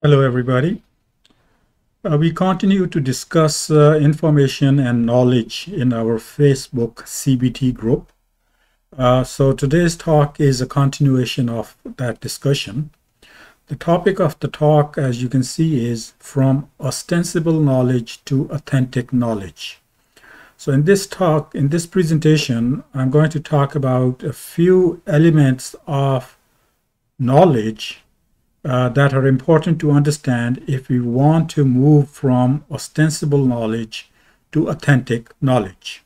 Hello, everybody. We continue to discuss information and knowledge in our Facebook CBT group. So today's talk is a continuation of that discussion. The topic of the talk, as you can see, is from ostensible knowledge to authentic knowledge. So in this talk, in this presentation, I'm going to talk about a few elements of knowledge that are important to understand if we want to move from ostensible knowledge to authentic knowledge.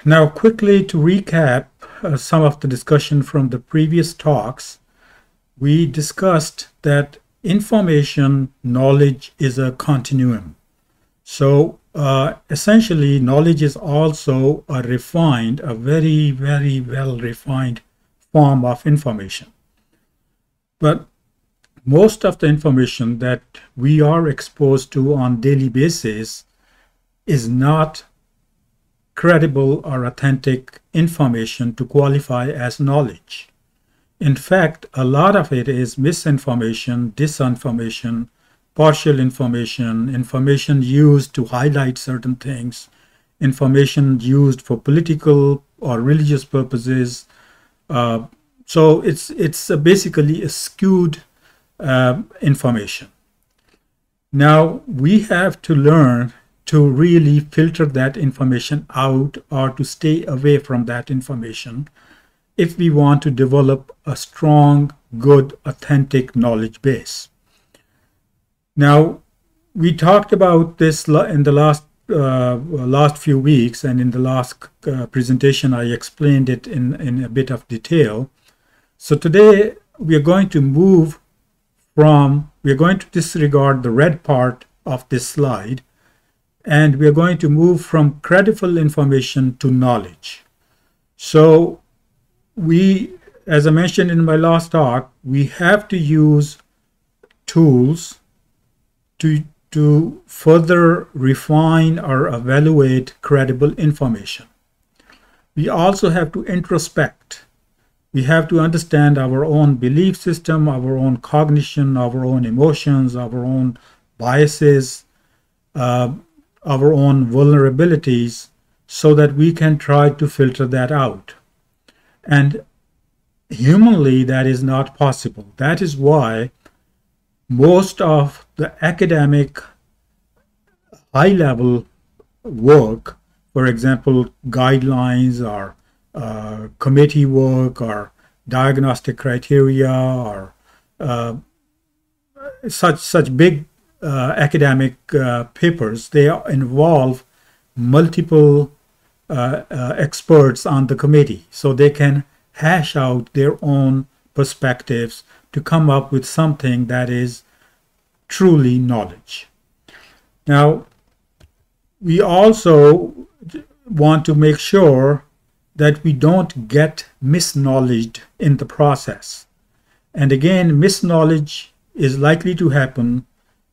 Now, quickly to recap some of the discussion from the previous talks, we discussed that information knowledge is a continuum. So essentially, knowledge is also a very, very well refined form of information. But most of the information that we are exposed to on daily basis is not credible or authentic information to qualify as knowledge. In fact, a lot of it is misinformation, disinformation, partial information, information used to highlight certain things, information used for political or religious purposes. So it's basically a skewed information. Now we have to learn to really filter that information out or to stay away from that information if we want to develop a strong, good, authentic knowledge base. Now, we talked about this in the last few weeks, and in the last presentation I explained it in a bit of detail. So today we are going to disregard the red part of this slide, and we are going to move from credible information to knowledge. So as I mentioned in my last talk, we have to use tools to further refine or evaluate credible information. We also have to introspect. We have to understand our own belief system, our own cognition, our own emotions, our own biases, our own vulnerabilities, so that we can try to filter that out. And humanly, that is not possible. That is why most of the academic high-level work, for example, guidelines or committee work or diagnostic criteria or such big academic papers, they involve multiple experts on the committee, so they can hash out their own perspectives to come up with something that is truly knowledge. Now, we also want to make sure that we don't get misknowledged in the process. And again, misknowledge is likely to happen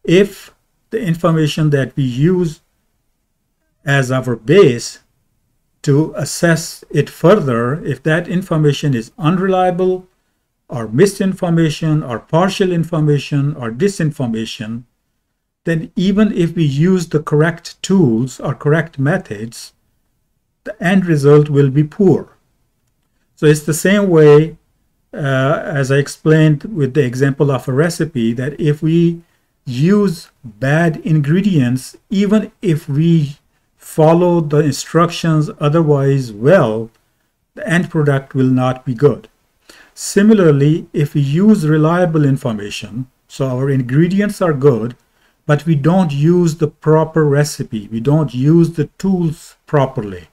if the information that we use as our base to assess it further, if that information is unreliable or misinformation or partial information or disinformation, then even if we use the correct tools or correct methods, the end result will be poor. So it's the same way as I explained with the example of a recipe, that if we use bad ingredients, even if we follow the instructions otherwise well, the end product will not be good. Similarly, if we use reliable information, so our ingredients are good, but we don't use the proper recipe, we don't use the tools properly,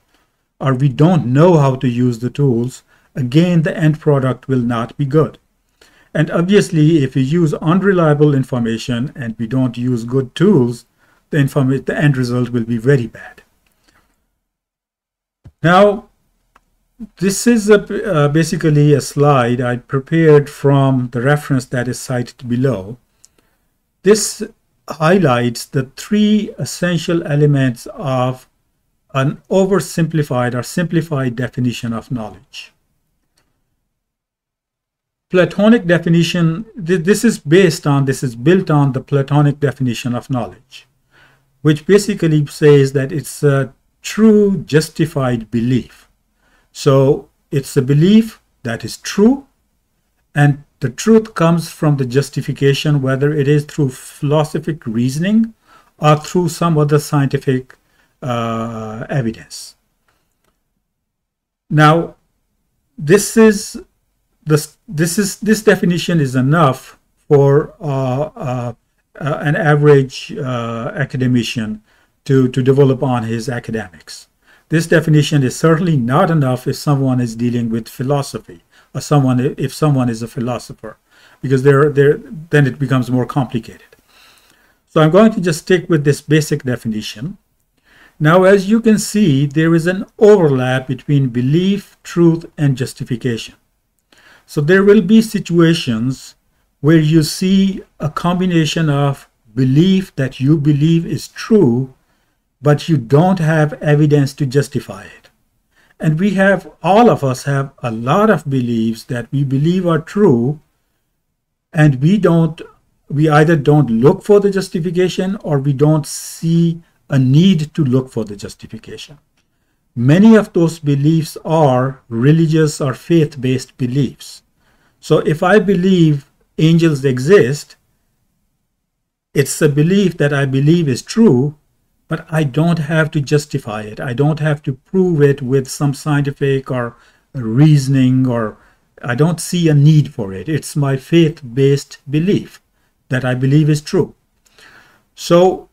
or we don't know how to use the tools, again, the end product will not be good. And obviously, if we use unreliable information and we don't use good tools, the end result will be very bad. Now, this is basically a slide I prepared from the reference that is cited below. This highlights the three essential elements of an oversimplified or simplified definition of knowledge. Platonic definition, this is built on the Platonic definition of knowledge, which basically says that it's a true justified belief. So it's a belief that is true, and the truth comes from the justification, whether it is through philosophic reasoning or through some other scientific evidence. Now, this definition is enough for an average academician to develop on his academics. This definition is certainly not enough if someone is dealing with philosophy, or if someone is a philosopher, because then it becomes more complicated. So I'm going to just stick with this basic definition. Now, as you can see, there is an overlap between belief, truth, and justification. So there will be situations where you see a combination of belief that you believe is true, but you don't have evidence to justify it. And all of us have a lot of beliefs that we believe are true, and we either don't look for the justification, or we don't see a need to look for the justification. Many of those beliefs are religious or faith-based beliefs. So if I believe angels exist, it's a belief that I believe is true, but I don't have to justify it. I don't have to prove it with some scientific or reasoning, or I don't see a need for it. It's my faith-based belief that I believe is true. So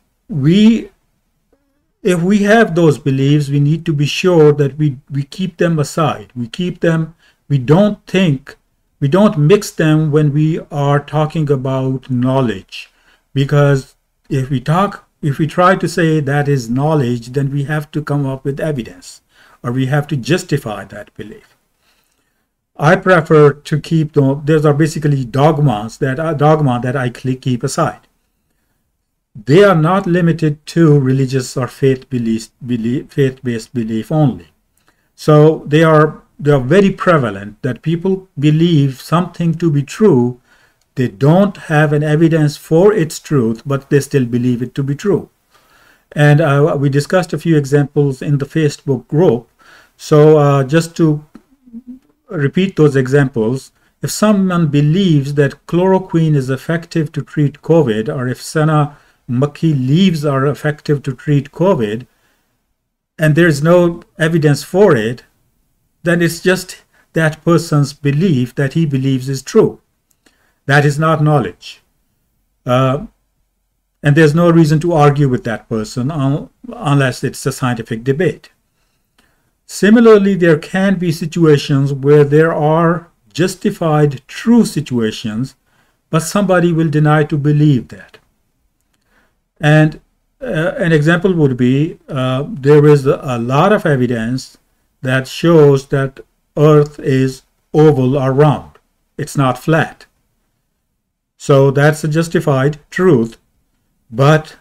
if we have those beliefs, we need to be sure that we keep them aside. We don't mix them when we are talking about knowledge, because if we try to say that is knowledge, then we have to come up with evidence, or we have to justify that belief. I prefer to keep those are basically dogma that I keep aside. They are not limited to religious or faith-based belief only. So they are very prevalent that people believe something to be true. They don't have an evidence for its truth, but they still believe it to be true. And we discussed a few examples in the Facebook group. So just to repeat those examples, if someone believes that chloroquine is effective to treat COVID, or if senna makhi leaves are effective to treat COVID, and there's no evidence for it, then it's just that person's belief that he believes is true. That is not knowledge. And there's no reason to argue with that person unless it's a scientific debate. Similarly, there can be situations where there are justified true situations, but somebody will deny to believe that. And an example would be there is a lot of evidence that shows that Earth is oval or round. It's not flat. So that's a justified truth, but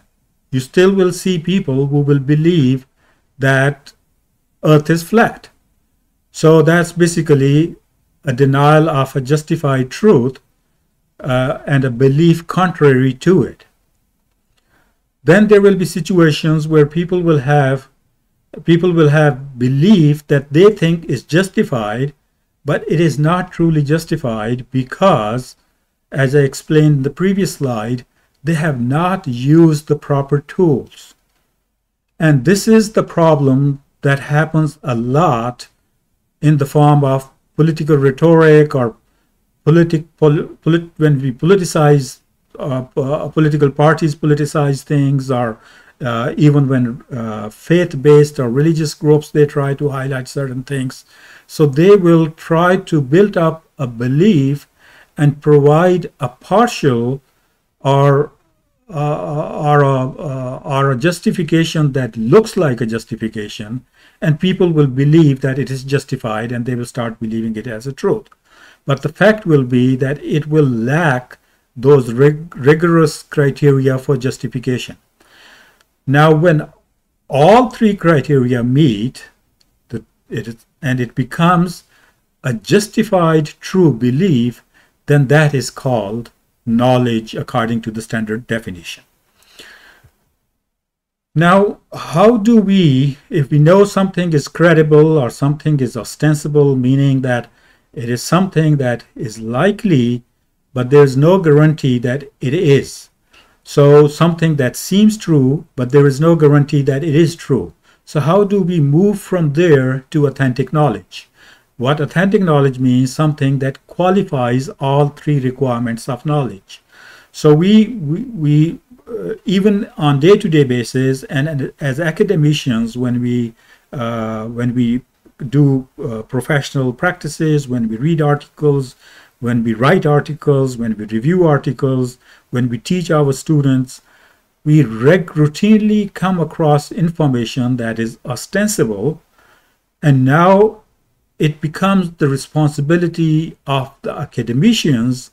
you still will see people who will believe that Earth is flat. So that's basically a denial of a justified truth and a belief contrary to it. Then there will be situations where people will have belief that they think is justified, but it is not truly justified because, as I explained in the previous slide, they have not used the proper tools. And this is the problem that happens a lot in the form of political rhetoric, or when we politicize political parties politicize things, or even when faith-based or religious groups, they try to highlight certain things. So they will try to build up a belief and provide a partial or a justification that looks like a justification, and people will believe that it is justified, and they will start believing it as a truth. But the fact will be that it will lack those rigorous criteria for justification. Now, when all three criteria meet, it becomes a justified true belief, then that is called knowledge according to the standard definition. Now, how do we, if we know something is credible or something is ostensible, meaning that it is something that is likely, but there's no guarantee that it is. So something that seems true, but there is no guarantee that it is true. So how do we move from there to authentic knowledge? What authentic knowledge means, something that qualifies all three requirements of knowledge. So we even on day-to-day basis, and as academicians, when we do professional practices, when we read articles, when we write articles, when we review articles, when we teach our students, we routinely come across information that is ostensible, and now it becomes the responsibility of the academicians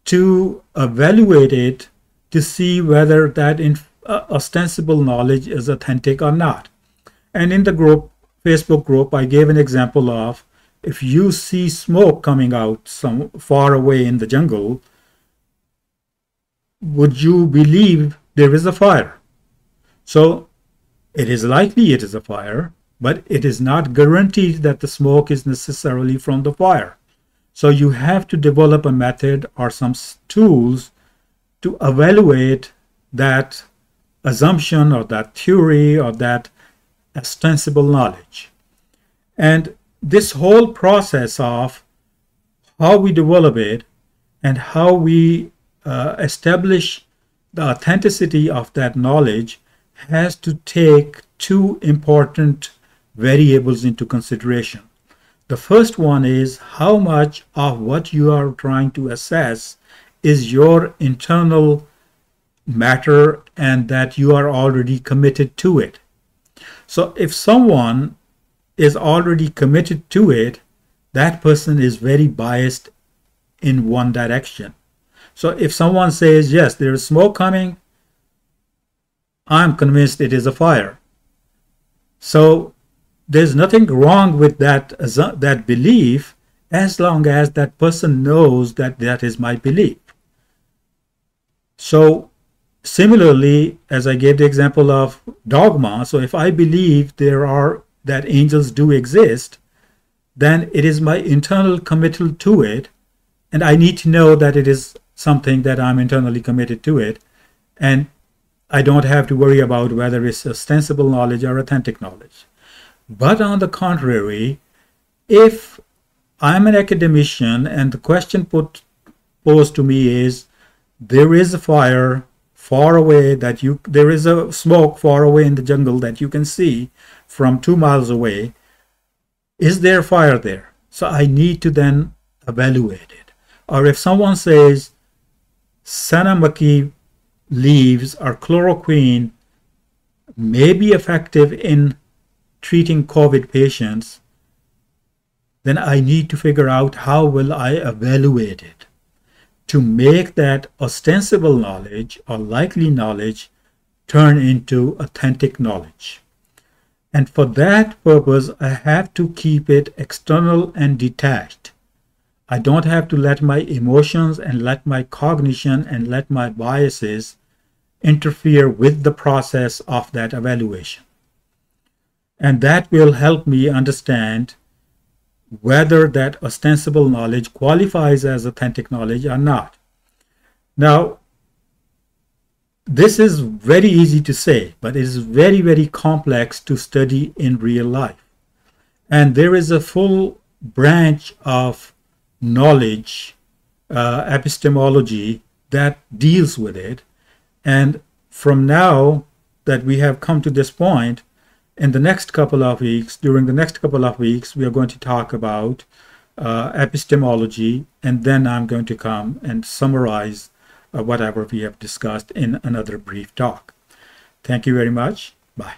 to evaluate it to see whether that ostensible knowledge is authentic or not. And in the group, Facebook group, I gave an example of, if you see smoke coming out some far away in the jungle, would you believe there is a fire? So it is likely it is a fire, but it is not guaranteed that the smoke is necessarily from the fire. So you have to develop a method or some tools to evaluate that assumption or that theory or that ostensible knowledge. And this whole process of how we develop it and how we establish the authenticity of that knowledge has to take two important variables into consideration. The first one is how much of what you are trying to assess is your internal matter and that you are already committed to it. So if someone is already committed to it, that person is very biased in one direction. So if someone says, yes, there is smoke coming, I'm convinced it is a fire. So there's nothing wrong with that belief, as long as that person knows that that is my belief. So similarly, as I gave the example of dogma, so if I believe that angels do exist, then it is my internal committal to it, and I need to know that it is something that I'm internally committed to it, and I don't have to worry about whether it's ostensible knowledge or authentic knowledge. But on the contrary, if I'm an academician and the question posed to me is, there is a fire far away there is a smoke far away in the jungle that you can see from 2 miles away, is there fire there? So I need to then evaluate it. Or if someone says Sanamaki leaves or chloroquine may be effective in treating COVID patients, then I need to figure out how will I evaluate it to make that ostensible knowledge or likely knowledge turn into authentic knowledge. And for that purpose, I have to keep it external and detached. I don't have to let my emotions and let my cognition and let my biases interfere with the process of that evaluation. And that will help me understand whether that ostensible knowledge qualifies as authentic knowledge or not. Now, this is very easy to say, but it is very, very complex to study in real life. And there is a full branch of knowledge, epistemology, that deals with it. And from now that we have come to this point, in the next couple of weeks, during the next couple of weeks, we are going to talk about epistemology, and then I'm going to come and summarize whatever we have discussed in another brief talk. Thank you very much. Bye.